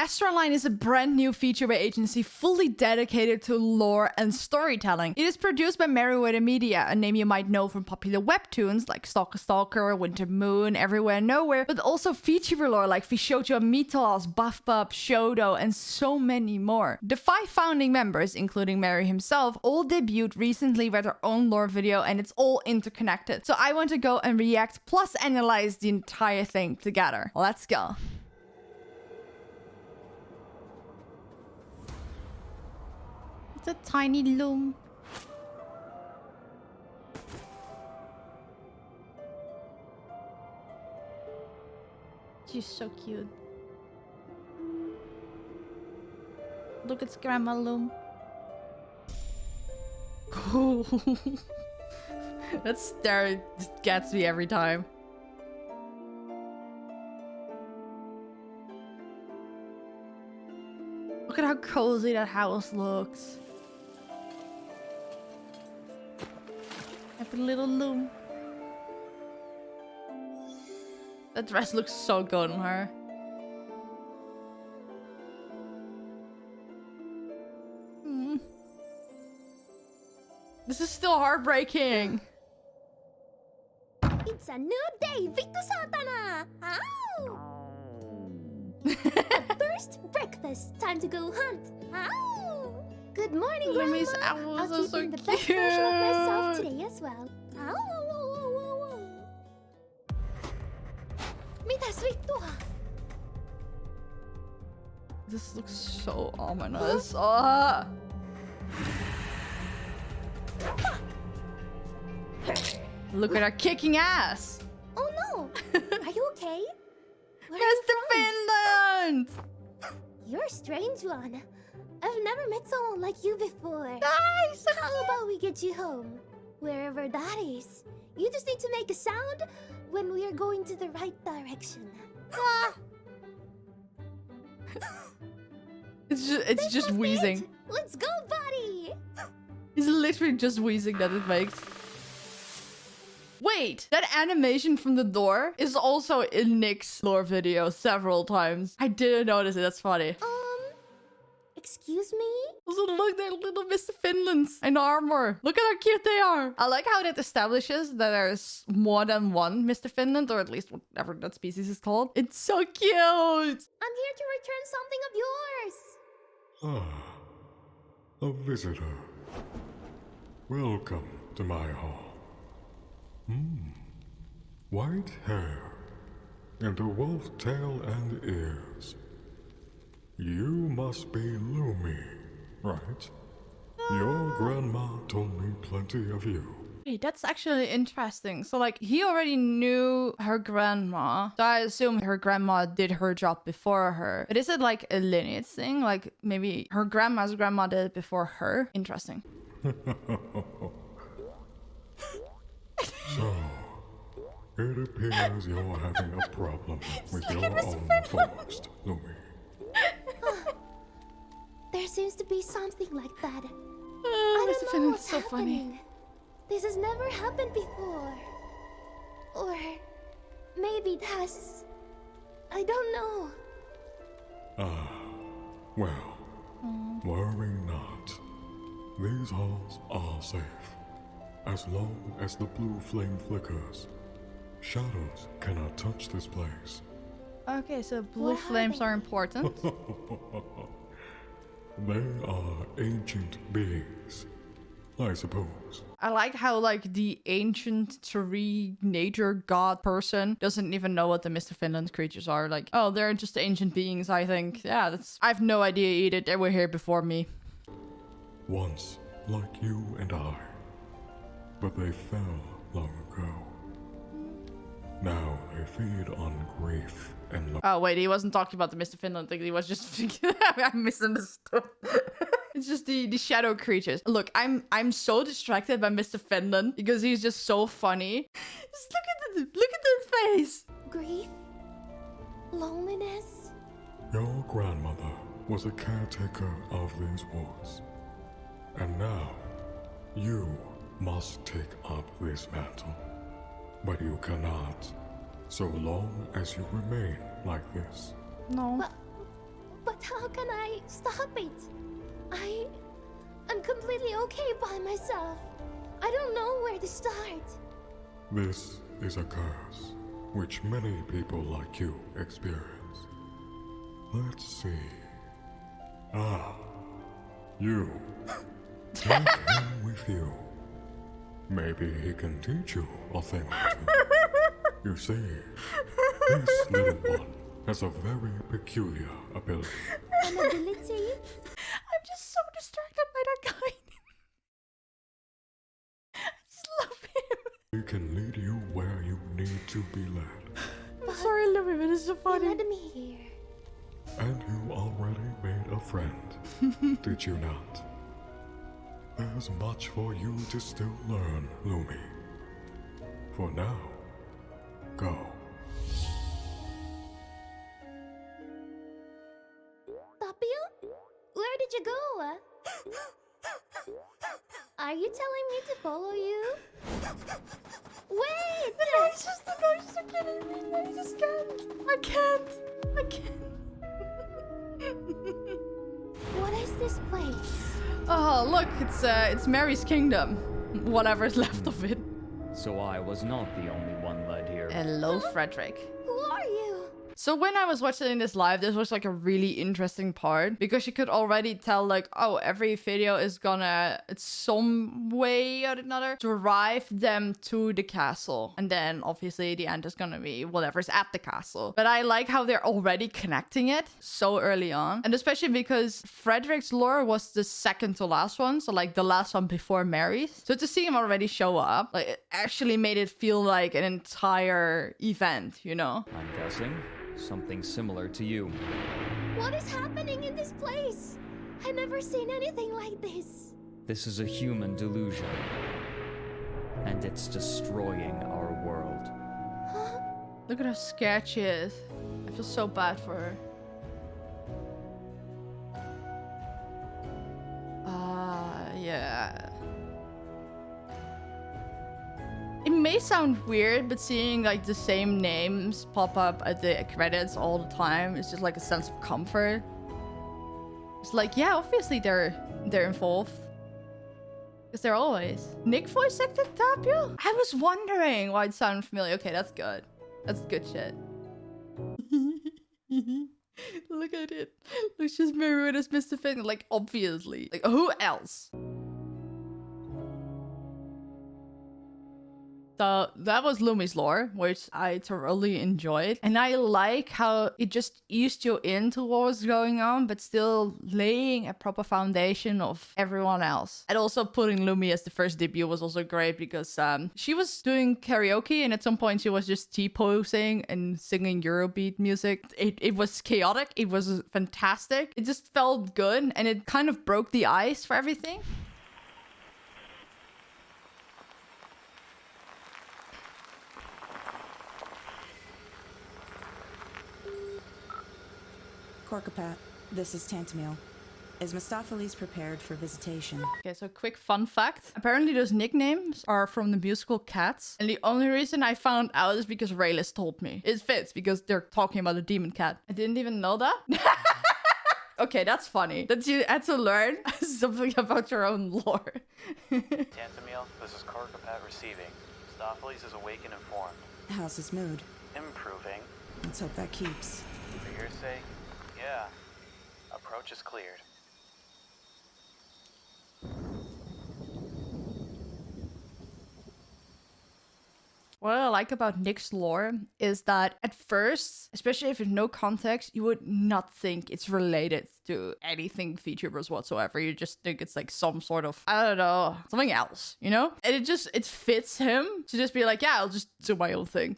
AstraLine is a brand new VTuber agency fully dedicated to lore and storytelling. It is produced by Merryweather Media, a name you might know from popular webtoons like Stalker Stalker, Winter Moon, Everywhere Nowhere, but also VTuber lore like VShojo Mythos, Buffpup, Shoto, and so many more. The 5 founding members, including Merry himself, all debuted recently with their own lore video, and it's all interconnected. So I want to go and react plus analyze the entire thing together. Let's go. It's a tiny loom. She's so cute. Look, it's Grandma Loom. That stare just gets me every time. Look at how cozy that house looks. Happy little Loom. That dress looks so good on her. This is still heartbreaking. It's a new day, Vitusatana! Ow! First breakfast, time to go hunt. Ow! Good morning, Grandma. Lumi's owls I'll are keep so in the cute. best version of myself today as well. Ow! Mitäs vittua? This looks so ominous. Oh. Look at her kicking ass. Oh no! Are you okay? Where are Yes, you the from? Finland. You're a strange one. I've never met someone like you before. Nice. How about we get you home? Wherever that is. You just need to make a sound when we are going to the right direction. It's just must be wheezing. it. Let's go, buddy! He's literally just wheezing that it makes. Wait, that animation from the door is also in Nick's lore video several times. I didn't notice it. That's funny. Excuse me? Also, look, they're little Mr. Finlands in armor. Look at how cute they are. I like how that establishes that there's more than one Mr. Finland, or at least whatever that species is called. It's so cute. I'm here to return something of yours. Ah, a visitor. Welcome to my hall. White hair and a wolf tail and ears. You must be Lumi, right? Your grandma told me plenty of you. Hey, that's actually interesting. So, like, he already knew her grandma. So I assume her grandma did her job before her. But is it like a lineage thing? Like, maybe her grandma's grandma did it before her? Interesting. So, it appears you're having a problem with your own forest, Lumi. There seems to be something like that. Oh, I Mr. don't know Finland's what's so funny. happening. This has never happened before. Or maybe it has. I don't know. Well, worry not. These halls are safe. As long as the blue flame flickers, shadows cannot touch this place. Okay, so blue What flames happened? are important. They are ancient beings, I suppose. I like how, like, the ancient tree nature god person doesn't even know what the Mr. Finland creatures are. Like, oh, they're just ancient beings, I think. Yeah, that's... I have no idea either. They were here before me. Once, like you and I. But they fell long ago. Now they feed on grief and Oh, wait, he wasn't talking about the Mr. Finland thing. He was just... I misunderstood. It's just the shadow creatures. Look, I'm so distracted by Mr. Finland because he's just so funny. Just look at that face. Grief? Loneliness? Your grandmother was a caretaker of these woods. And now, you must take up this mantle. But you cannot, so long as you remain like this. No. But how can I stop it? I'm completely okay by myself. I don't know where to start. This is a curse, which many people like you experience. Let's see. Ah, you. Take him with you. Maybe he can teach you a thing or two. You see, this little one has a very peculiar ability. An ability? I'm just so distracted by that guy. I just love him. He can lead you where you need to be led. I'm sorry, Lumi, but it's so You funny. led me here. And you already made a friend, did you not? There's much for you to still learn, Lumi. For now, go. Tapio? Where did you go? Are you telling me to follow you? Wait! The noises are killing me. I just can't. I can't. What is this place? Oh, look, it's Mary's kingdom. Whatever's left of it. So I was not the only one led here. Hello, Fredrik. Who are you? So when I was watching this live, this was like a really interesting part because you could already tell like, oh, every video is gonna, it's some way or another, drive them to the castle. And then obviously the end is gonna be whatever's at the castle. But I like how they're already connecting it so early on. And especially because Fredrik's lore was the second to last one. So like the last one before Mary's. So to see him already show up, like it actually made it feel like an entire event, you know? I'm guessing something similar to you. What is happening in this place? I've never seen anything like this. This is a human delusion. And it's destroying our world. Huh? Look at how scared she is. I feel so bad for her. Yeah. It may sound weird, but seeing like the same names pop up at the credits all the time is just like a sense of comfort. It's like, yeah, obviously they're involved. Because they're always. Nick voice acted Tapio? I was wondering why it sounded familiar. Okay, that's good. That's good shit. Look at it. Lucius Merryweather's Mr. Finn. Like, obviously. Like, who else? So that was Lumi's lore, which I thoroughly enjoyed. And I like how it just eased you into what was going on, but still laying a proper foundation of everyone else. And also putting Lumi as the first debut was also great because she was doing karaoke and at some point she was just T-posing and singing Eurobeat music. It was chaotic. It was fantastic. It just felt good and it kind of broke the ice for everything. Korkapat, this is Tantamil. Is Mustaphalis prepared for visitation? Okay, so quick fun fact. Apparently those nicknames are from the musical Cats. And the only reason I found out is because Raylis told me. It fits because they're talking about a demon cat. I didn't even know that. Okay, that's funny. That you had to learn something about your own lore. Tantamil, this is Korkapat receiving. Mustaphalis is awake and informed. How's his mood? Improving. Let's hope that keeps. For your sake, yeah. Approach is cleared. What I like about Nick's lore is that at first, especially if you have no context, you would not think it's related to anything VTubers whatsoever. You just think it's like some sort of, I don't know, something else, you know? And it fits him to just be like, yeah, I'll just do my own thing.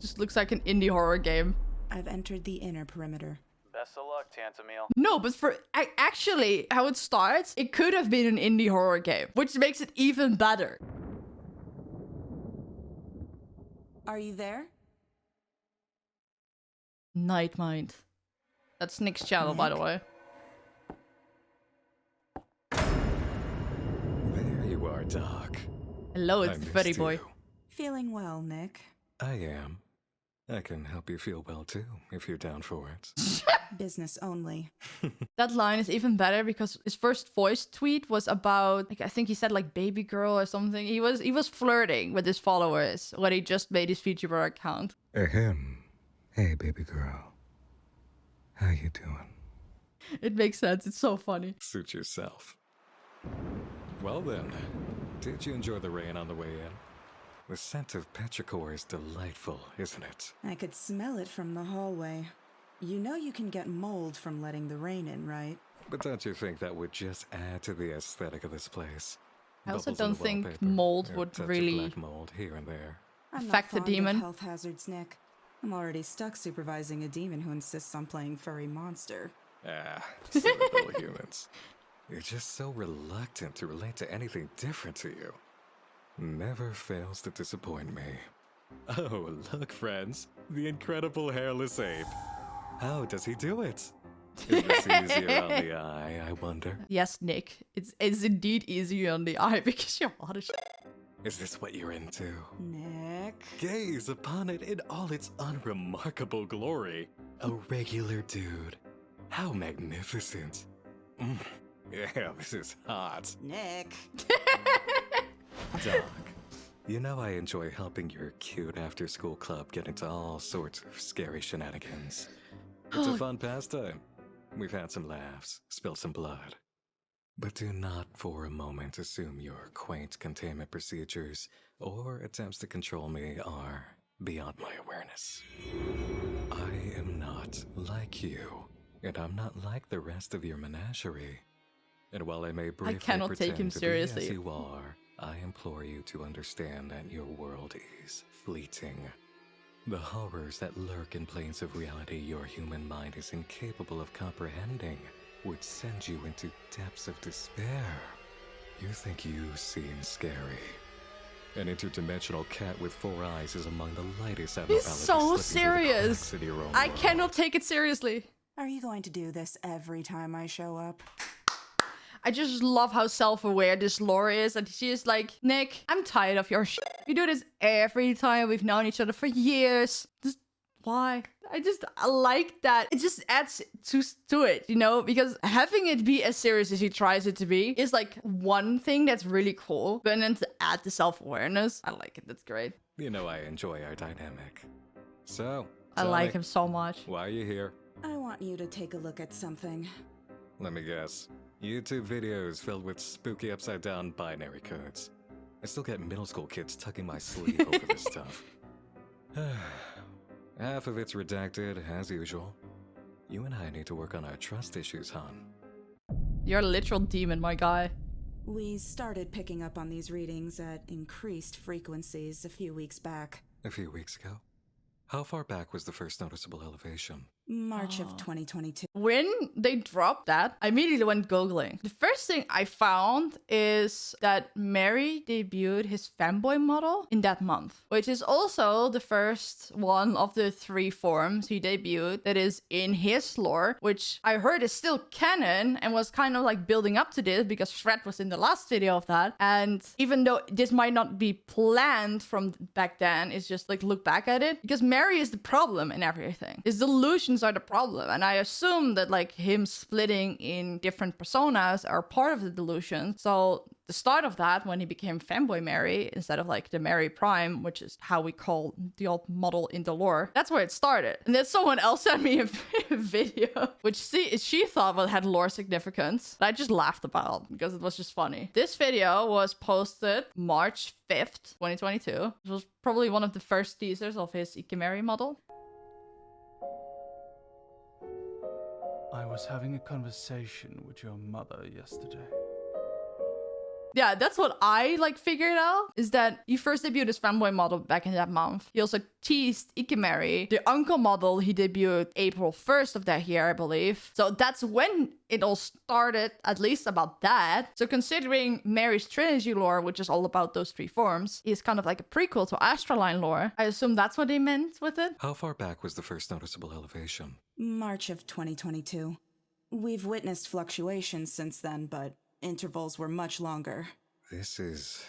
Just looks like an indie horror game. I've entered the inner perimeter. Best of luck, Tantamil. No, but for actually how it starts, it could have been an indie horror game, which makes it even better. Are you there? Nightmind. That's Nick's channel, by the way. There you are, Doc. Hello, it's I the furry missed boy. you. Feeling well, Nick. I am. I can help you feel well too, if you're down for it. Business only. That line is even better because his first voice tweet was about, like, I think he said like baby girl or something. He was flirting with his followers when he just made his VTuber account. Ahem. Hey, baby girl. How you doing? It makes sense. It's so funny. Suit yourself. Well then, did you enjoy the rain on the way in? The scent of petrichor is delightful, isn't it? I could smell it from the hallway. You know you can get mold from letting the rain in, right? But don't you think that would just add to the aesthetic of this place? I also Bubbles in don't the think wallpaper, mold a would touch of really black mold here and there. I'm affect the not fond demon. of health hazards, Nick. I'm already stuck supervising a demon who insists on playing furry monster. Ah, silly little humans. You're just so reluctant to relate to anything different to you. Never fails to disappoint me. Oh, look, friends. The incredible hairless ape. How does he do it? Is this easier on the eye, I wonder? Yes, Nick. It's indeed easier on the eye because you're hot as shit. Is this what you're into? Nick. Gaze upon it in all its unremarkable glory. A regular dude. How magnificent. Yeah, this is hot. Nick. Doc, you know I enjoy helping your cute after-school club get into all sorts of scary shenanigans. It's a fun pastime. We've had some laughs, spilled some blood. But do not for a moment assume your quaint containment procedures or attempts to control me are beyond my awareness. I am not like you, and I'm not like the rest of your menagerie. And while I may briefly cannot take him pretend to be seriously. as you are, I implore you to understand that your world is fleeting. The horrors that lurk in planes of reality your human mind is incapable of comprehending would send you into depths of despair. You think you seem scary. An interdimensional cat with 4 eyes is among the lightest He's abnormalities so slipping through the serious. cracks in your own I world. cannot take it seriously. Are you going to do this every time I show up? I just love how self-aware this Laura is, and she is like, Nick, I'm tired of your shit. You do this every time. We've known each other for years. Just why? I like that. It just adds to it, you know? Because having it be as serious as he tries it to be is like one thing that's really cool. But then to add the self-awareness, I like it. That's great. You know I enjoy our dynamic. So, I tell like me, him so much. why are you here? I want you to take a look at something. Let me guess. YouTube videos filled with spooky upside-down binary codes. I still get middle school kids tucking my sleeve over this stuff. Half of it's redacted, as usual. You and I need to work on our trust issues, hon. You're a literal demon, my guy. We started picking up on these readings at increased frequencies a few weeks back. A few weeks ago. How far back was the first noticeable elevation? March of 2022. When they dropped that, I immediately went Googling. The first thing I found is that Mary debuted his fanboy model in that month, which is also the first one of the 3 forms he debuted that is in his lore, which I heard is still canon and was kind of like building up to this because Fred was in the last video of that. And even though this might not be planned from back then, it's just like look back at it because Mary is the problem in everything. His delusions are the problem, and I assume that like him splitting in different personas are part of the delusion. So the start of that, when he became fanboy Mary instead of like the Mary Prime, which is how we call the old model in the lore, that's where it started. And then someone else sent me a video which she thought had lore significance, but I just laughed about because it was just funny. This video was posted March 5th 2022. It was probably one of the first teasers of his Ikemari model. I was having a conversation with your mother yesterday. Yeah, that's what I like figured out, is that he first debuted his fanboy model back in that month. He also teased Ikemari. The uncle model he debuted April 1st of that year, I believe. So that's when it all started, at least about that. So considering Mary's trilogy lore, which is all about those 3 forms, is kind of like a prequel to AstraLine lore. I assume that's what they meant with it. How far back was the first noticeable elevation? March of 2022. We've witnessed fluctuations since then, but intervals were much longer. This is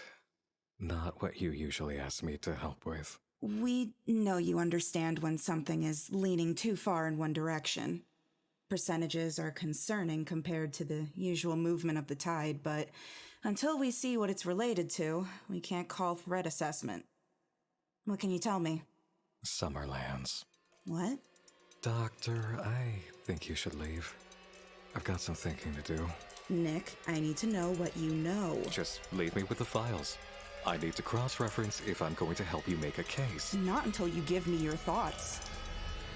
not what you usually ask me to help with. We know you understand when something is leaning too far in one direction. Percentages are concerning compared to the usual movement of the tide, but until we see what it's related to, we can't call threat assessment. What can you tell me? Summerlands. What? Doctor, I think you should leave. I've got some thinking to do. Nick, I need to know what you know. Just leave me with the files. I need to cross-reference if I'm going to help you make a case. Not until you give me your thoughts.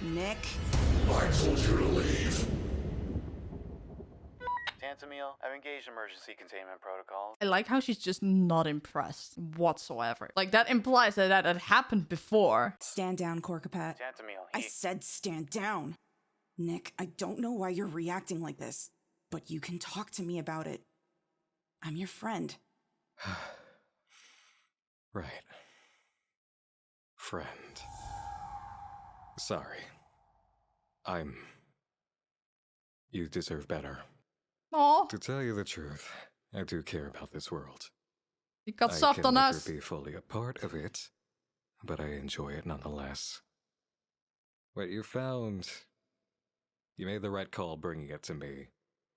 Nick? I told you to leave. Tantamil, I've engaged emergency containment protocols. I like how she's just not impressed whatsoever. Like, that implies that that had happened before. Stand down, Korkapat. Tantamil, I said stand down. Nick, I don't know why you're reacting like this, but you can talk to me about it. I'm your friend. Right. Friend. Sorry. You deserve better. Aw, To tell you the truth, I do care about this world. you got I soft can on never us. be fully a part of it, but I enjoy it nonetheless. What you found... You made the right call bringing it to me,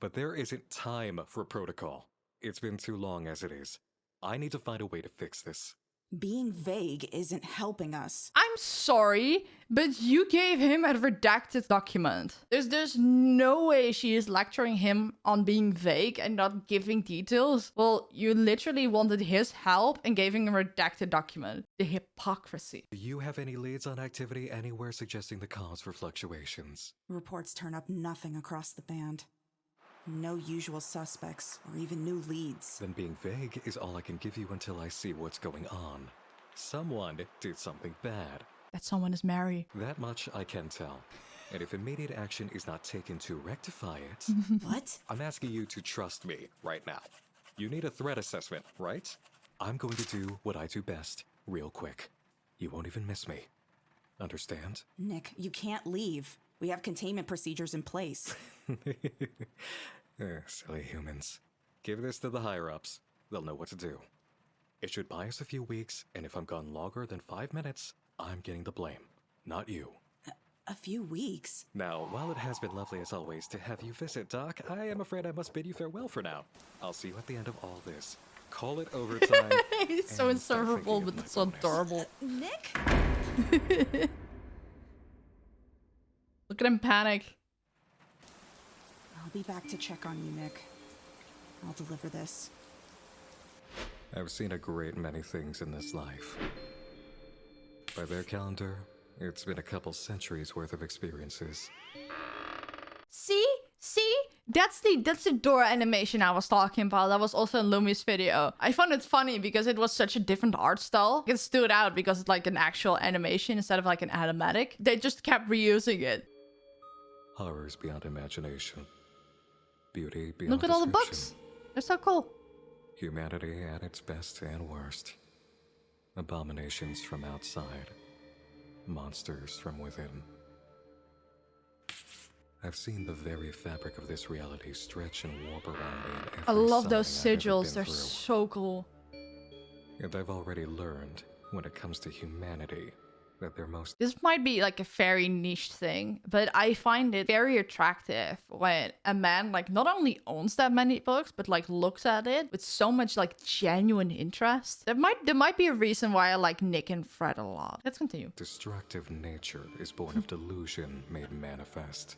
but there isn't time for protocol. It's been too long as it is. I need to find a way to fix this. Being vague isn't helping us. I'm sorry, but you gave him a redacted document. There's no way she is lecturing him on being vague and not giving details. Well, you literally wanted his help and gave him a redacted document. The hypocrisy. Do you have any leads on activity anywhere suggesting the cause for fluctuations? Reports turn up nothing across the band. No usual suspects, or even new leads. Then being vague is all I can give you until I see what's going on. Someone did something bad. That someone is Mary. That much I can tell. And if immediate action is not taken to rectify it... What? I'm asking you to trust me right now. You need a threat assessment, right? I'm going to do what I do best, real quick. You won't even miss me. Understand? Nick, you can't leave. We have containment procedures in place. Silly humans. Give this to the higher-ups. They'll know what to do. It should buy us a few weeks, and if I'm gone longer than 5 minutes, I'm getting the blame, not you. A few weeks? Now, while it has been lovely as always to have you visit, Doc, I am afraid I must bid you farewell for now. I'll see you at the end of all this. Call it overtime. He's so and start insufferable, thinking of but my so bonus. adorable. Nick? Look at him panic. I'll be back to check on you, Nick. I'll deliver this. I've seen a great many things in this life. By their calendar, it's been a couple centuries worth of experiences. See? That's the door animation I was talking about. That was also in Lumi's video. I found it funny because it was such a different art style. It stood out because it's like an actual animation instead of like an animatic. They just kept reusing it. Horrors beyond imagination. Beauty beyond Look at all the description. books. They're so cool. Humanity at its best and worst. Abominations from outside. Monsters from within. I've seen the very fabric of this reality stretch and warp around me in every I love those summing I've ever sigils. been They're through. so cool. And I've already learned, when it comes to humanity, that they're most... This might be like a very niche thing, but I find it very attractive when a man like not only owns that many books, but like looks at it with so much like genuine interest. There might be a reason why I like Nick and Fred a lot. Let's continue. destructive nature is born of delusion made manifest.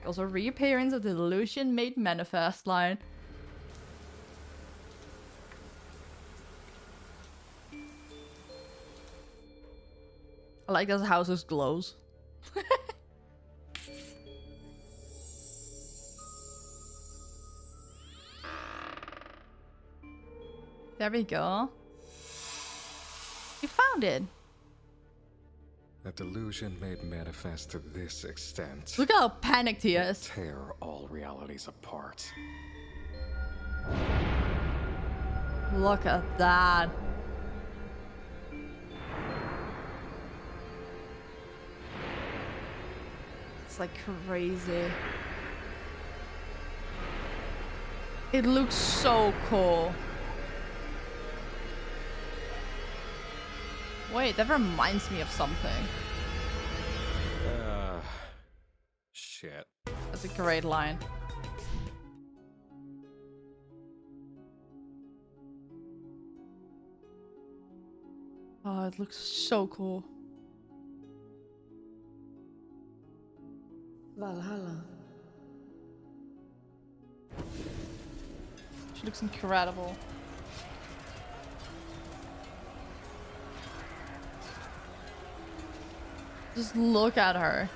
Also, reappearance of the delusion made manifest line. I like that houses glows. There we go. You found it. A delusion made manifest to this extent Look how panicked he will is. tear all realities apart. Look at that. It's like crazy. It looks so cool. Wait, that reminds me of something. Shit. That's a great line. Oh, it looks so cool. Valhalla. She looks incredible. Just look at her.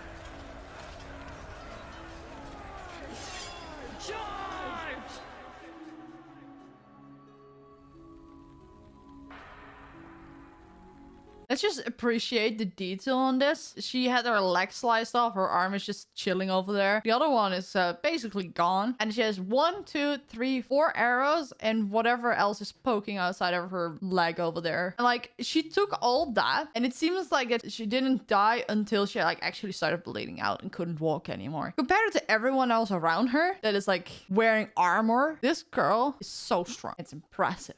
Let's just appreciate the detail on this. She had her leg sliced off. Her arm is just chilling over there. The other one is basically gone. And she has 1, 2, 3, 4 arrows and whatever else is poking outside of her leg over there. And like, she took all that. And it seems like that she didn't die until she like actually started bleeding out and couldn't walk anymore. Compared to everyone else around her that is like wearing armor, this girl is so strong. It's impressive.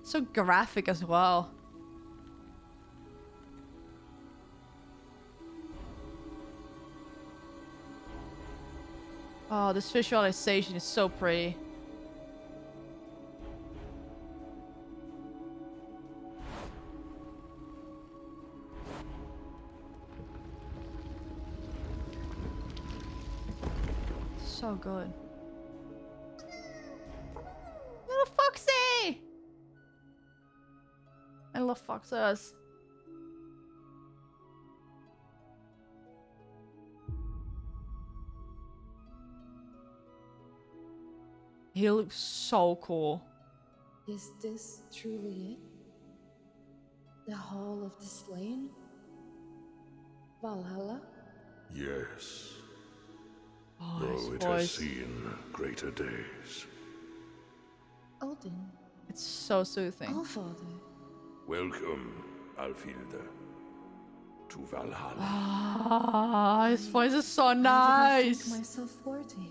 So graphic as well. Oh, this visualization is so pretty. So good. Little Foxy! I love foxes. He looks so cool. Is this truly it? The Hall of the Slain? Valhalla? Yes. Oh, Though his it voice. has seen greater days. Odin. It's so soothing. Allfather. Welcome, Alfhilde, to Valhalla. Ah, his voice is so I did nice. not think myself worthy.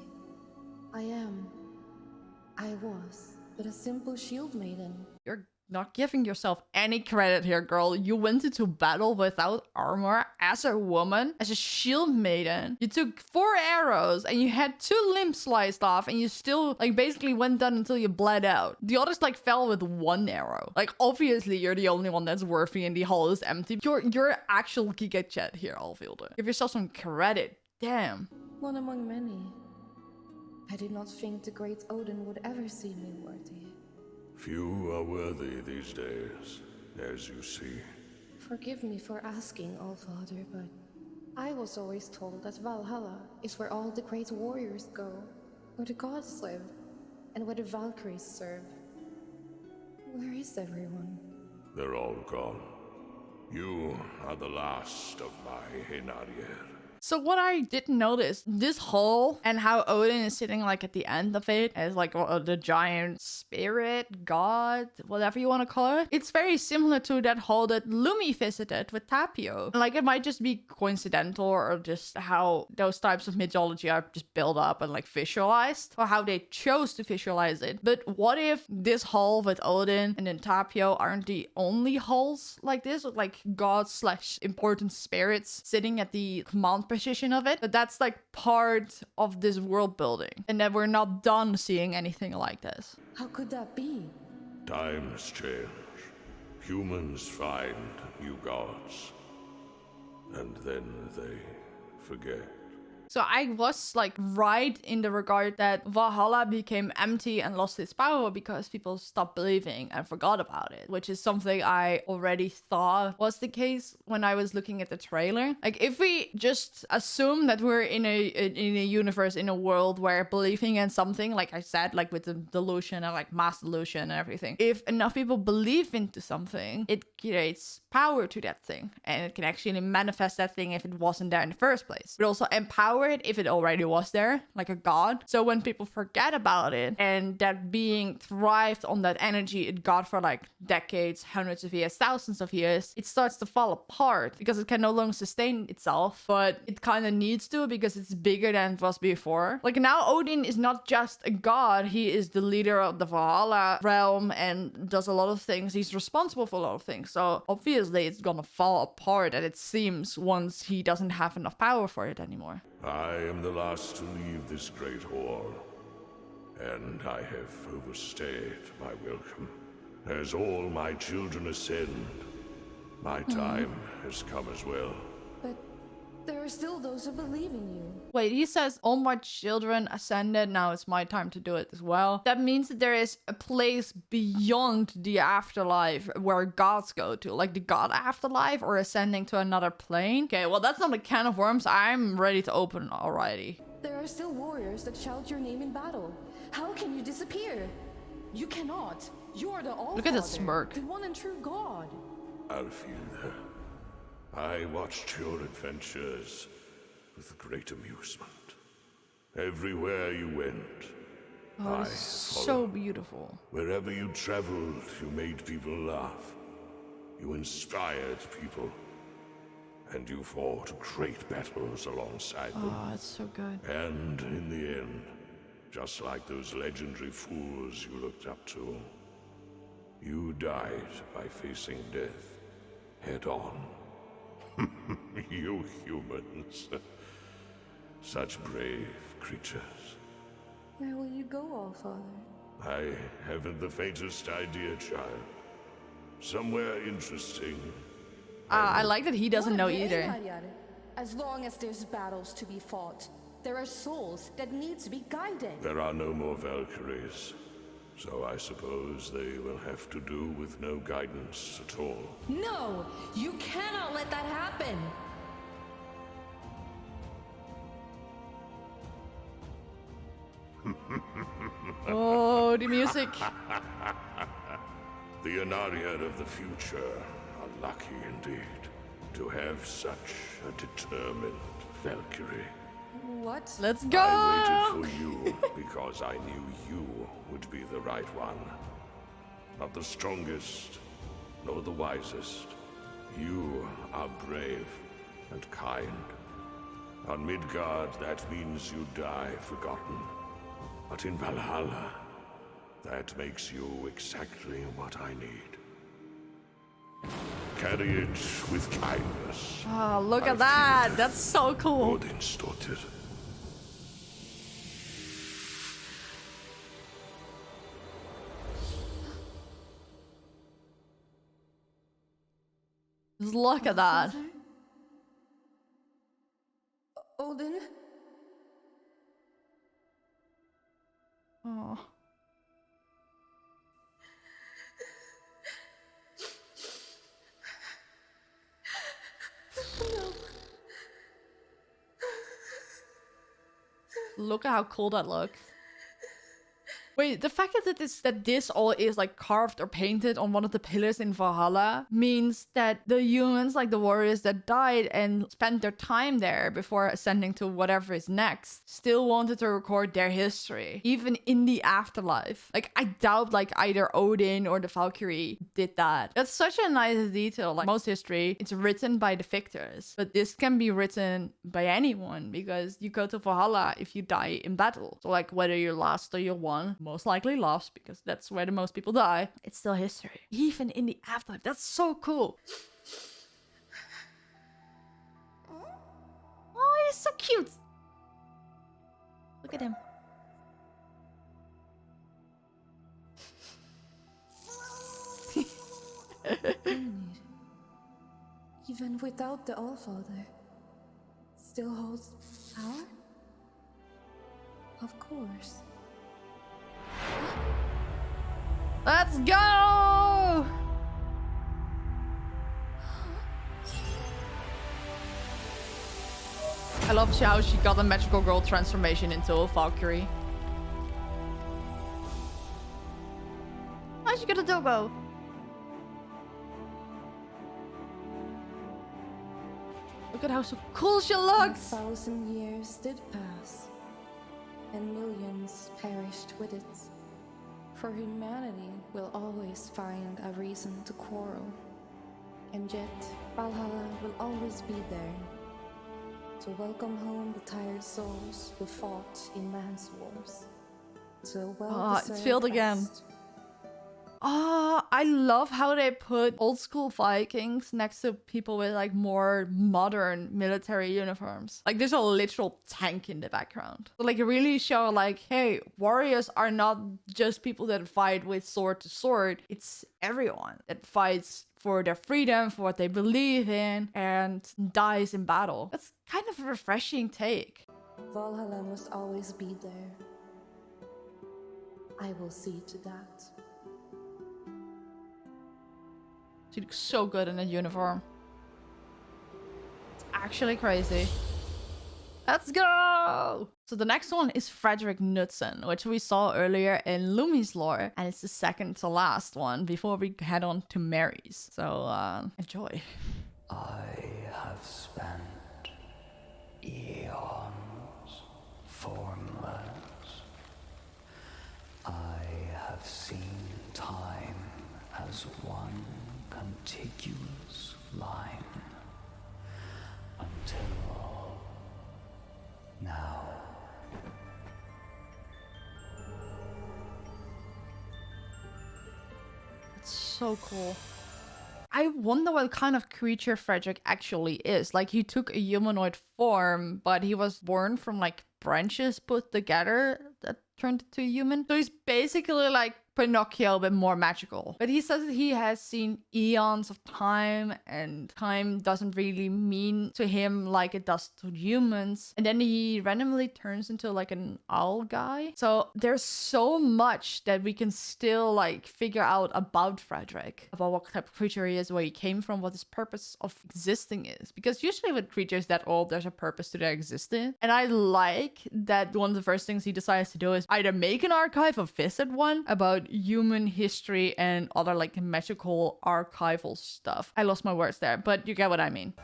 I was, but a simple shield maiden. You're not giving yourself any credit here, girl. You went into battle without armor as a woman, as a shield maiden. You took 4 arrows and you had 2 limbs sliced off and you still like basically went down until you bled out. The others like fell with 1 arrow. Like obviously you're the only one that's worthy and the hall is empty. You're actual Giga Chat here, Alfhilde. Give yourself some credit. Damn. One among many. I did not think the great Odin would ever see me worthy. Few are worthy these days, as you see. Forgive me for asking, Allfather, but I was always told that Valhalla is where all the great warriors go, where the gods live, and where the Valkyries serve. Where is everyone? They're all gone. You are the last of my Hinarier. So what I didn't notice, this hall and how Odin is sitting like at the end of it as like the giant spirit, god, whatever you want to call it. It's very similar to that hall that Lumi visited with Tapio. Like it might just be coincidental or just how those types of mythology are just built up and like visualized or how they chose to visualize it. But what if this hall with Odin and then Tapio aren't the only halls like this, like gods / important spirits sitting at the command position of it, but that's like part of this world building and that we're not done seeing anything like this. How could that be? Times change. Humans find new gods. And then they forget. So I was like right in the regard that Valhalla became empty and lost its power because people stopped believing and forgot about it, which is something I already thought was the case when I was looking at the trailer. Like if we just assume that we're in a universe, in a world where believing in something, like I said, like with the delusion and like mass delusion and everything, if enough people believe into something, it creates power to that thing and it can actually manifest that thing if it wasn't there in the first place. It also empowers power it if it already was there, like a god. So when people forget about it and that being thrived on that energy it got for like decades, hundreds of years, thousands of years, it starts to fall apart because it can no longer sustain itself, but it kind of needs to because it's bigger than it was before. Like now Odin is not just a god, he is the leader of the Valhalla realm and does a lot of things. He's responsible for a lot of things. So obviously it's gonna fall apart, and it seems, once he doesn't have enough power for it anymore. I am the last to leave this great hall, and I have overstayed my welcome. As all my children ascend, my time has come as well. But there are still those who believe in you. Wait, he says all my children ascended, now it's my time to do it as well. That means that there is a place beyond the afterlife where gods go to, like the god afterlife or ascending to another plane. Okay, well that's not a can of worms I'm ready to open already. There are still warriors that shout your name in battle. How can you disappear? You cannot. You are the All-Father. Look at the smirk. The one and true God. Alfhilde, I watched your adventures with great amusement. Everywhere you went, Oh, I it's so followed. beautiful. Wherever you traveled, you made people laugh. You inspired people. And you fought great battles alongside them. Oh, it's so good. And in the end, just like those legendary fools you looked up to, you died by facing death head on. You humans. Such brave creatures. Where will you go, All-Father? I haven't the faintest idea, child. Somewhere interesting. I like that he doesn't know either. As long as there's battles to be fought, there are souls that need to be guided. There are no more Valkyries, so I suppose they will have to do with no guidance at all. No! You cannot let that happen! Oh, the music. The Unnämed of the future are lucky indeed to have such a determined Valkyrie. What? Let's go! I waited for you because I knew you would be the right one. Not the strongest, nor the wisest. You are brave and kind. On Midgard, that means you die forgotten. But in Valhalla, that makes you exactly what I need. Carry it with kindness. Oh, look at that. That's so cool. Odinsdottir. Just look at that. Odin? Oh. Look at how cool that looks. Wait, the fact that this all is like carved or painted on one of the pillars in Valhalla means that the humans, like the warriors that died and spent their time there before ascending to whatever is next, still wanted to record their history, even in the afterlife. Like, I doubt like either Odin or the Valkyrie did that. That's such a nice detail. Like most history, it's written by the victors, but this can be written by anyone because you go to Valhalla if you die in battle. So like whether you're lost or you won, most likely lost because that's where the most people die. It's still history. Even in the afterlife. That's so cool. Oh, he's so cute. Look at him. Even without the All-Father, still holds power? Of course. Let's go! I love how she got a magical girl transformation into a Valkyrie. Oh, she got a doggo. Look at how so cool she looks. 1,000 years did pass, and millions perished with it. For humanity will always find a reason to quarrel, and yet Valhalla will always be there to welcome home the tired souls who fought in man's wars. To a well-deserved it's filled again. rest. I love how they put old school Vikings next to people with like more modern military uniforms. Like there's a literal tank in the background. So, like really show like, hey, warriors are not just people that fight with sword to sword. It's everyone that fights for their freedom, for what they believe in, and dies in battle. That's kind of a refreshing take. Valhalla must always be there. I will see to that. She looks so good in a uniform. It's actually crazy. Let's go! So the next one is Fredrik Knudsen, which we saw earlier in Lumi's lore, and it's the second to last one before we head on to Mary's. So enjoy. I have spent eons formless. I have seen time as one contiguous line until now. It's so cool. I wonder what kind of creature Fredrik actually is. Like he took a humanoid form, but he was born from like branches put together that turned into a human. So he's basically like Pinocchio, but more magical. But he says that he has seen eons of time, and time doesn't really mean to him like it does to humans. And then he randomly turns into like an owl guy. So there's so much that we can still like figure out about Fredrik, about what type of creature he is, where he came from, what his purpose of existing is. Because usually with creatures that old, there's a purpose to their existence. And I like that one of the first things he decides to do is either make an archive or visit one about human history and other like magical archival stuff. I lost my words there, but you get what I mean.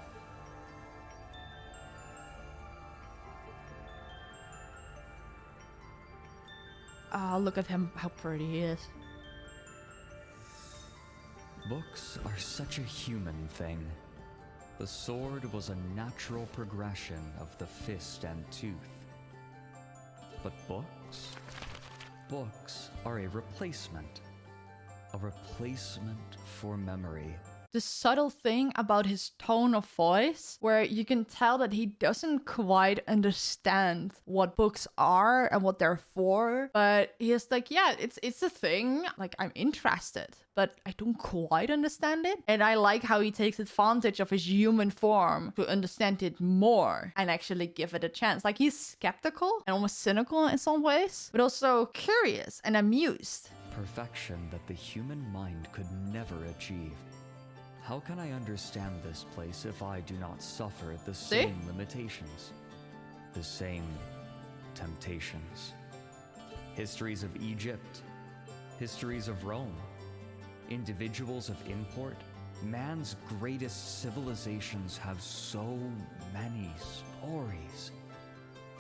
Look at him, how pretty he is. Books are such a human thing. The sword was a natural progression of the fist and tooth. But books are a replacement for memory. The subtle thing about his tone of voice, where you can tell that he doesn't quite understand what books are and what they're for, but he's like, yeah, it's a thing, like I'm interested, but I don't quite understand it. And I like how he takes advantage of his human form to understand it more and actually give it a chance. Like he's skeptical and almost cynical in some ways, but also curious and amused. Perfection that the human mind could never achieve. How can I understand this place if I do not suffer the same limitations, the same temptations? Histories of Egypt, histories of Rome, individuals of import. Man's greatest civilizations have so many stories.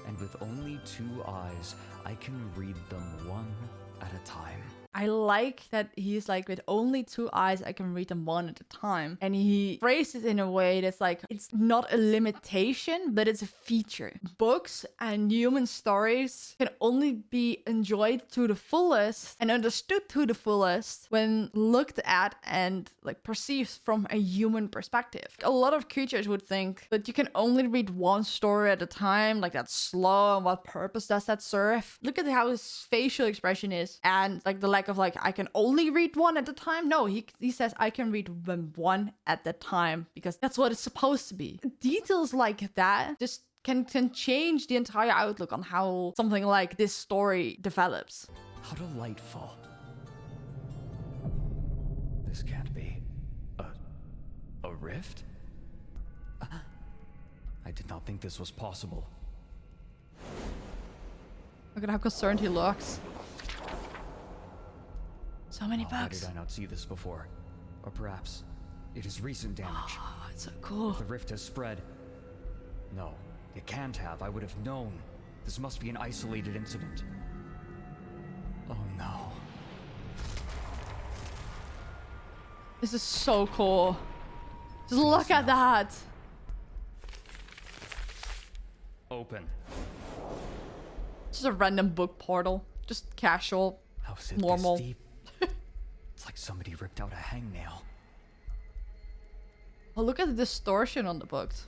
And with only 2 eyes, I can read them one at a time. I like that he's like, with only 2 eyes, I can read them one at a time. And he phrased it in a way that's like, it's not a limitation, but it's a feature. Books and human stories can only be enjoyed to the fullest and understood to the fullest when looked at and like perceived from a human perspective. A lot of creatures would think that you can only read one story at a time, like that's slow, and what purpose does that serve? Look at how his facial expression is, and like the lack of like, I can only read one at a time. No, he says I can read them one at a time because that's what it's supposed to be. Details like that just can change the entire outlook on how something like this story develops. How delightful. This can't be a rift? I did not think this was possible. Look at how concerned he looks. So many How bugs. did I not see this before? Or perhaps it is recent damage. Oh, it's so cool. If the rift has spread, No, it can't have. I would have known. This must be an isolated incident. Oh no. This is so cool. Just look at that. Open. Just a random book portal. Just casual. How's it normal. this deep? It's like somebody ripped out a hangnail. Oh, look at the distortion on the books.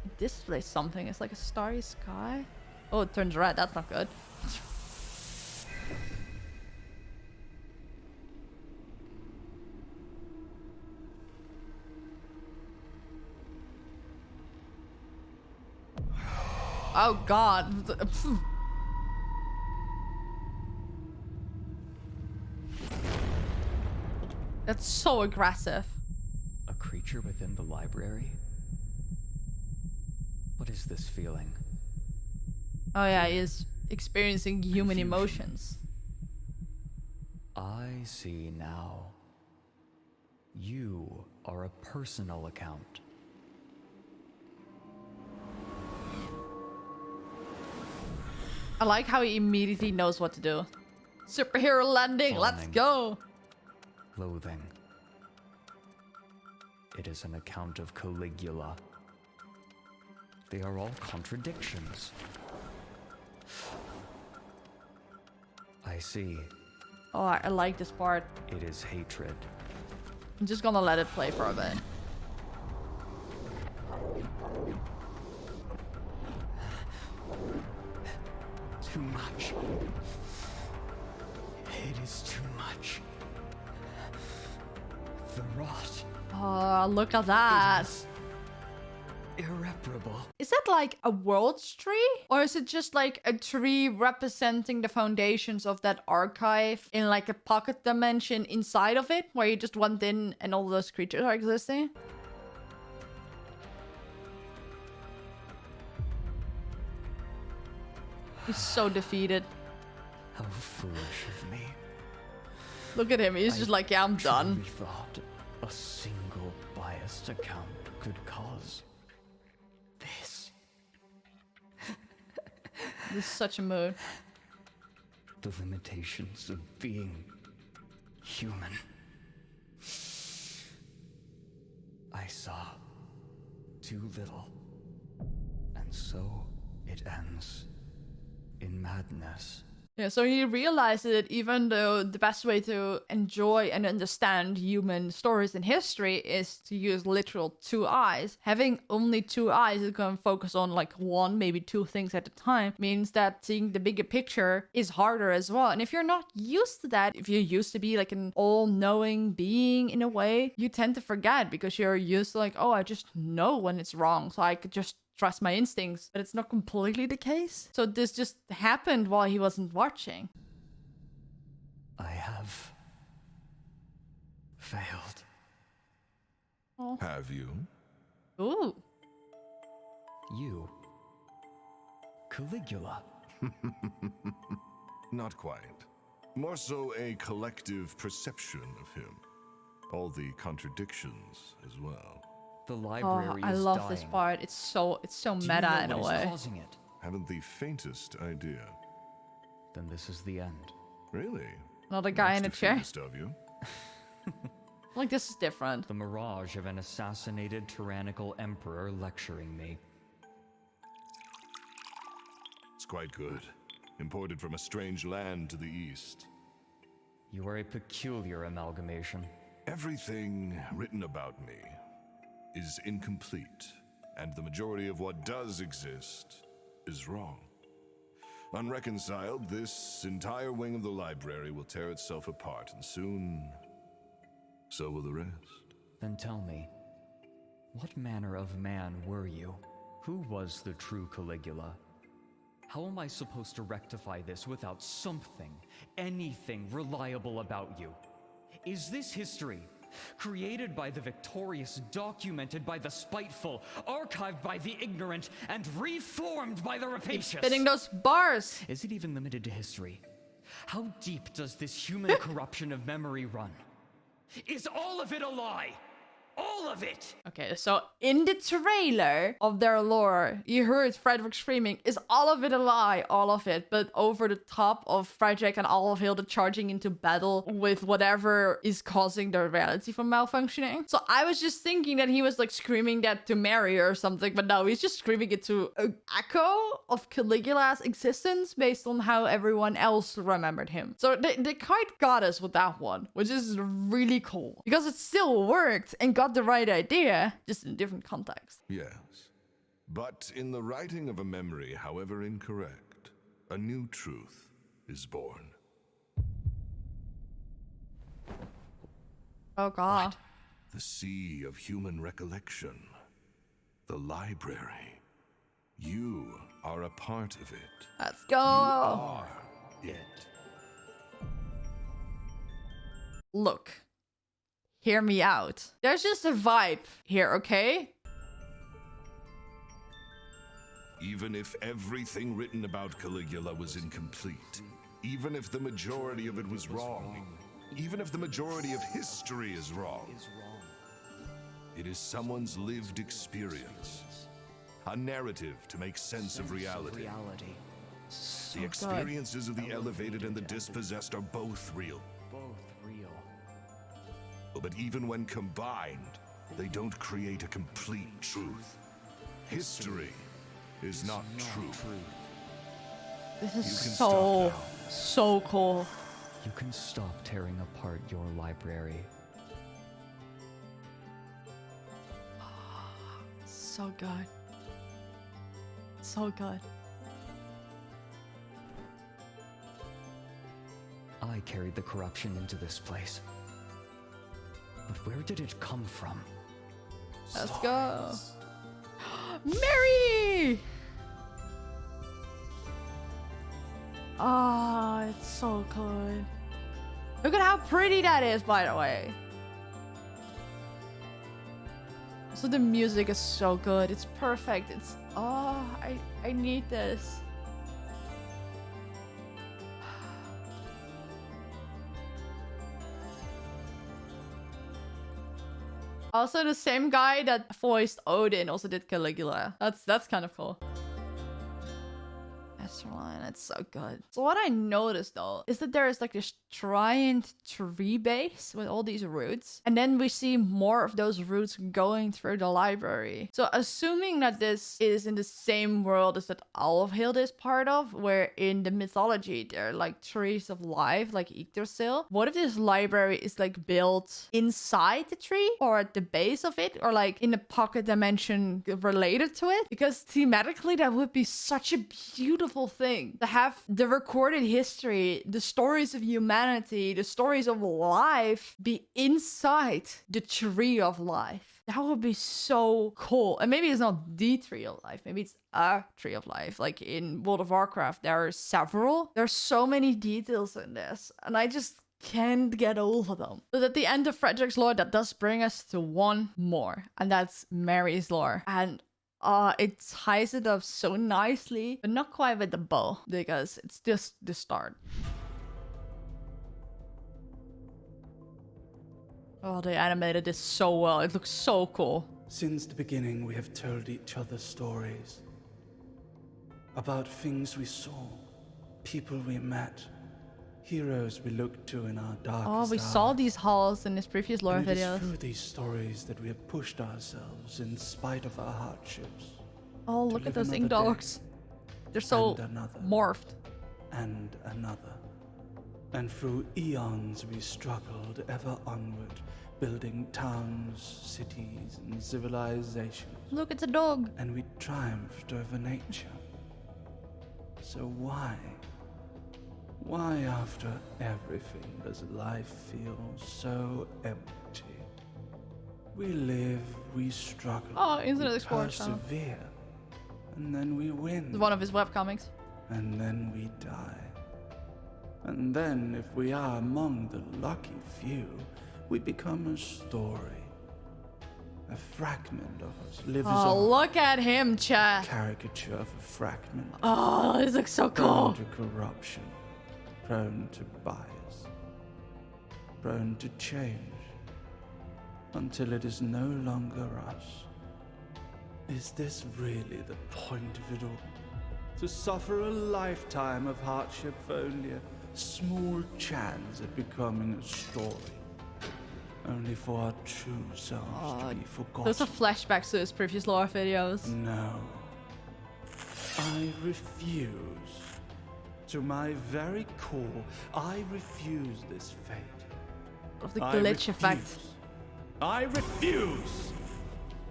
It displays something. It's like a starry sky. Oh, it turns red. That's not good. Oh god. That's so aggressive. A creature within the library? What is this feeling? Oh yeah, he is experiencing human emotions. I see now. You are a personal account. I like how he immediately knows what to do. Superhero landing, let's Fawning. go. Loathing. It is an account of Caligula. They are all contradictions. I see. Oh, I like this part. It is hatred. I'm just gonna let it play for a bit. Too much. It is too much. The rot. Oh, look at that. Irreparable. Is that like a world's tree? Or is it just like a tree representing the foundations of that archive in like a pocket dimension inside of it? Where you just went in and all those creatures are existing? He's so defeated. How foolish of me. Look at him. He's just like, yeah, I'm done. I thought a single biased account could cause this. This is such a mood. The limitations of being human. I saw too little. And so it ends in madness. Yeah, so he realized that even though the best way to enjoy and understand human stories and history is to use literal two eyes, having only two eyes that can focus on like one, maybe two things at a time, means that seeing the bigger picture is harder as well. And if you're not used to that, if you're used to be like an all-knowing being in a way, you tend to forget because you're used to like, oh, I just know when it's wrong, so I could just trust my instincts, but it's not completely the case. So this just happened while he wasn't watching. I have failed. Oh. Have you? Ooh. You. Caligula. Not quite. More so a collective perception of him. All the contradictions as well. The library I is love dying. this part. It's so Do you meta know in a what is way. causing it? Haven't the faintest idea. Then this is the end. Really? Another guy That's in a chair. defeatist of you. Like this is different. The mirage of an assassinated tyrannical emperor lecturing me. It's quite good. Imported from a strange land to the east. You are a peculiar amalgamation. Everything written about me is incomplete, and the majority of what does exist is wrong. Unreconciled, this entire wing of the library will tear itself apart, and soon, so will the rest. Then tell me, what manner of man were you? Who was the true Caligula? How am I supposed to rectify this without something, anything reliable about you? Is this history created by the victorious, documented by the spiteful, archived by the ignorant, and reformed by the rapacious? Spitting those bars. Is it even limited to history? How deep does this human corruption of memory run? Is all of it a lie? All all of it! Okay, so in the trailer of their lore, you heard Fredrik screaming, "Is all of it a lie? All of it." But over the top of Fredrik and Alfhilde charging into battle with whatever is causing their reality from malfunctioning. So I was just thinking that he was like screaming that to Mary or something, but no, he's just screaming it to an echo of Caligula's existence based on how everyone else remembered him. So they quite got us with that one, which is really cool because it still worked and got the right idea, just in a different context. Yes. But in the writing of a memory, however incorrect, a new truth is born. Oh god. What? The sea of human recollection. The library. You are a part of it. Let's go. You are it. Look. Hear me out. There's just a vibe here, okay? Even if everything written about Caligula was incomplete, even if the majority of it was wrong, even if the majority of history is wrong, it is someone's lived experience, a narrative to make sense of reality. So The experiences of the elevated and the dispossessed are both real. But even when combined, they don't create a complete truth. History is not true. This You is can so, stop so cool. You can stop tearing apart your library. So good. So good. I carried the corruption into this place. But where did it come from? Let's go. Mary! Oh, it's so good. Look at how pretty that is, by the way. Also, the music is so good. It's perfect. It's... Oh, I need this. Also, the same guy that voiced Odin also did Caligula. That's kind of cool. AstraLine, it's so good. So what I noticed though is that there is like this giant tree base with all these roots, and then we see more of those roots going through the library. So assuming that this is in the same world as that Alfhilde is part of, where in the mythology they're like trees of life, like Yggdrasil. What if this library is like built inside the tree or at the base of it, or like in a pocket dimension related to it? Because thematically that would be such a beautiful thing to have the recorded history, the stories of humanity, the stories of life be inside the tree of life. That would be so cool. And maybe it's not the tree of life, maybe it's a tree of life. Like in World of Warcraft, there are several. There's so many details in this, and I just can't get over them. But at the end of Fredrik's lore, that does bring us to one more, and that's Mary's lore. And it ties it up so nicely, but not quite with the bow, because it's just the start. Oh, they animated this so well. It looks so cool. Since the beginning, we have told each other stories about things we saw, people we met, heroes we looked to in our darkest Oh, we hours. saw these halls in his previous lore And it is videos. through these stories that we have pushed ourselves in spite of our hardships. Oh, to look at live those another ink day, dogs. They're so and another, morphed. and another. And through eons we struggled ever onward, building towns, cities, and civilizations. Look, it's a dog. And we triumphed over nature. So why after everything does life feel so empty? We live, we struggle, Oh, Internet we Explorer channel. persevere, and then we win. It's one of his webcomics. And then we die. And then, if we are among the lucky few, we become a story. A fragment of us lives Oh, on. look at him, chat. Caricature of a fragment. Oh, this looks so cool. Prone to corruption, prone to bias, prone to change. until it is no longer us. Is this really the point of it all? To suffer a lifetime of hardship for only a small chance at becoming a story, only for our true selves to be forgotten. Those are flashbacks to his previous lore videos. No. I refuse. To my very core, I refuse this fate. Of the glitch effect. I refuse!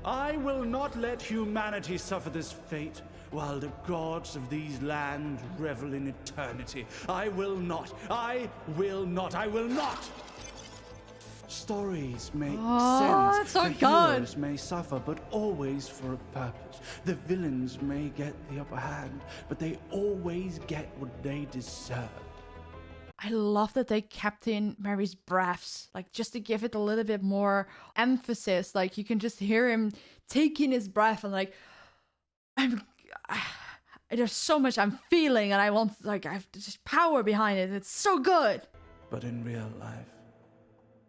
I will not let humanity suffer this fate while the gods of these lands revel in eternity. I will not. I will not. I will not! Stories make sense. So the heroes may suffer, but always for a purpose. The villains may get the upper hand, but they always get what they deserve. I love that they kept in Mary's breaths, like just to give it a little bit more emphasis. Like you can just hear him taking his breath and like, there's so much I'm feeling and I want, like, I have just power behind it. It's so good. But in real life,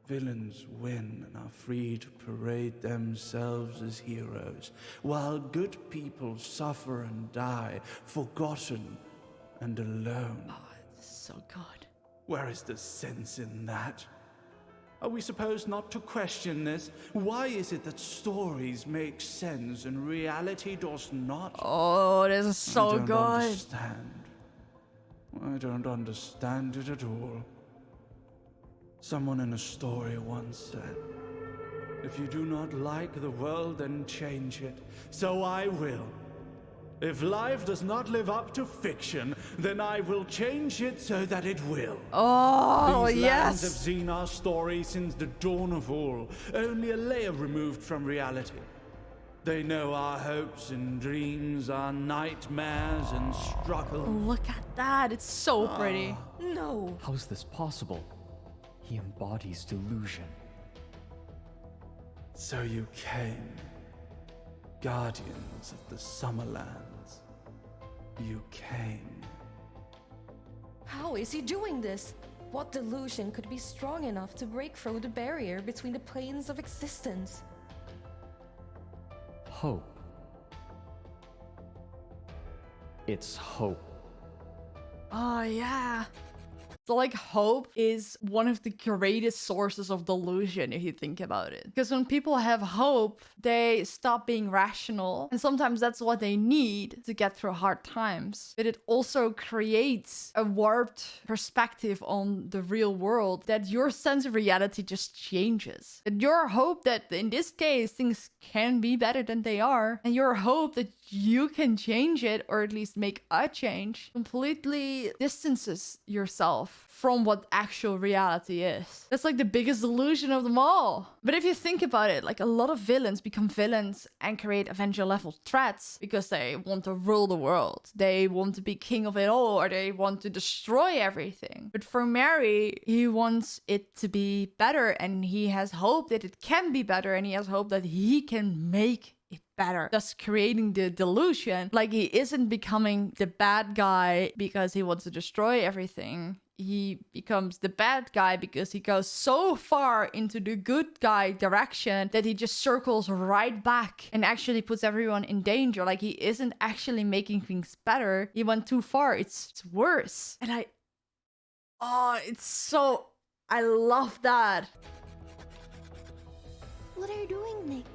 villains win and are free to parade themselves as heroes, while good people suffer and die, forgotten and alone. Oh, it's so good. Where is the sense in that? Are we supposed not to question this? Why is it that stories make sense and reality does not? Oh, this is so good. I don't understand it at all. Someone in a story once said, if you do not like the world, then change it. So I will. If life does not live up to fiction, then I will change it so that it will. Oh, These yes. lands have seen our story since the dawn of all, only a layer removed from reality. They know our hopes and dreams, our nightmares and struggles. Look at that. It's so pretty. No. How is this possible? He embodies delusion. So you came, guardians of the Summerlands. You came. How is he doing this? What delusion could be strong enough to break through the barrier between the planes of existence? Hope. It's hope. Oh, yeah. So, like, hope is one of the greatest sources of delusion, if you think about it. Because when people have hope, they stop being rational. And sometimes that's what they need to get through hard times. But it also creates a warped perspective on the real world that your sense of reality just changes. And your hope that, in this case, things can be better than they are. And your hope that you can change it, or at least make a change, completely distances yourself from what actual reality is. That's like the biggest illusion of them all. But if you think about it, like a lot of villains become villains and create Avenger level threats because they want to rule the world. They want to be king of it all, or they want to destroy everything. But for Mary, he wants it to be better, and he has hope that it can be better, and he has hope that he can make it better, thus creating the delusion. Like, he isn't becoming the bad guy because he wants to destroy everything. He becomes the bad guy because he goes so far into the good guy direction that he just circles right back and actually puts everyone in danger. Like, he isn't actually making things better. He went too far. It's worse. And I love that. What are you doing, Nick?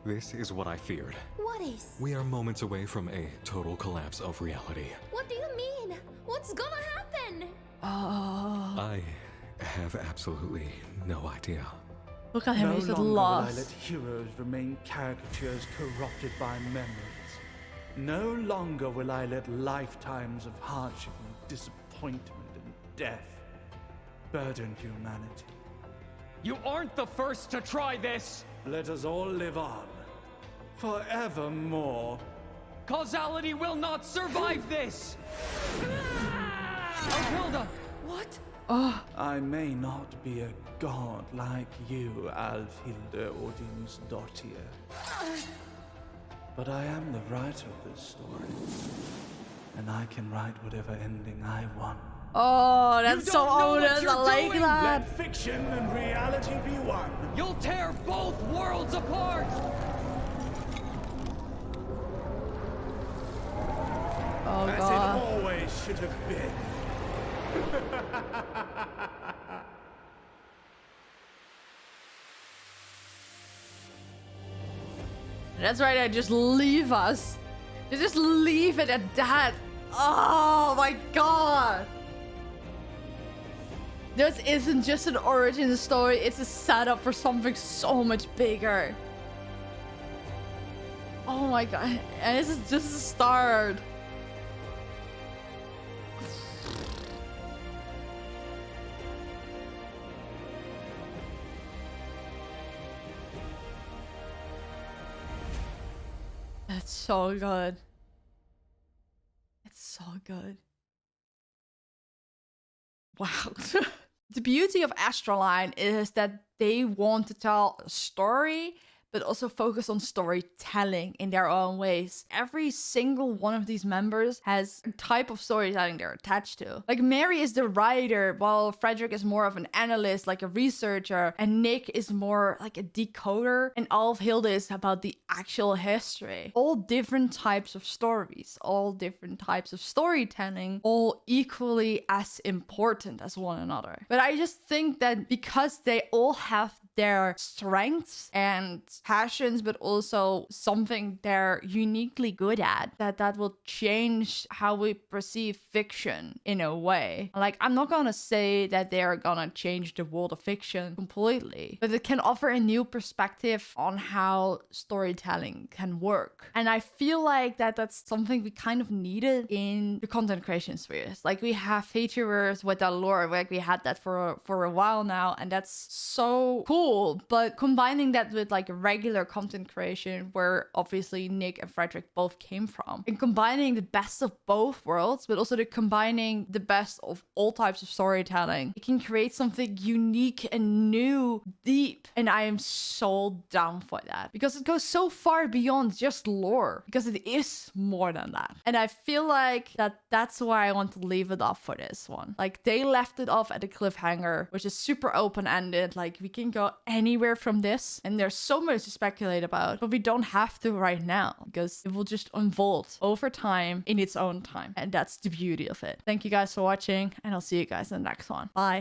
This is what I feared. What is? We are moments away from a total collapse of reality. What do you mean? What's gonna happen? I have absolutely no idea. Look at him, he's No longer will I lost. let heroes remain caricatures corrupted by memories. No longer will I let lifetimes of hardship and disappointment and death burden humanity. You aren't the first to try this! Let us all live on, forevermore. Causality will not survive this! Alfhilde! What? I may not be a god like you, Alfhilde Odinsdottir, but I am the writer of this story, and I can write whatever ending I want. Oh, that's so ominous. I like that. Let fiction and reality be one. You'll tear both worlds apart! Oh, As God. it always should have been. That's right, they just leave us. They just leave it at that. Oh my god. This isn't just an origin story, it's a setup for something so much bigger. Oh my god. And this is just the start. That's so good. It's so good. Wow. The beauty of AstraLine is that they want to tell a story, but also focus on storytelling in their own ways. Every single one of these members has a type of storytelling they're attached to. Like Mary is the writer, while Fredrik is more of an analyst, like a researcher, and Nick is more like a decoder, and Alfhilde is about the actual history. All different types of stories, all different types of storytelling, all equally as important as one another. But I just think that because they all have their strengths and passions, but also something they're uniquely good at, that will change how we perceive fiction in a way. Like, I'm not gonna say that they're gonna change the world of fiction completely, but it can offer a new perspective on how storytelling can work. And I feel like that's something we kind of needed in the content creation spheres. Like, we have VTubers with that lore, like we had that for a while now, and that's so cool. But combining that with like regular content creation, where obviously Nick and Fredrik both came from, and combining the best of both worlds, but also combining the best of all types of storytelling, it can create something unique and new, deep. And I am so down for that, because it goes so far beyond just lore, because it is more than that. And I feel like that's why I want to leave it off for this one. Like, they left it off at a cliffhanger, which is super open-ended. Like, we can go anywhere from this, and there's so much to speculate about, but we don't have to right now, because it will just unfold over time in its own time, and that's the beauty of it. Thank you guys for watching, and I'll see you guys in the next one. Bye.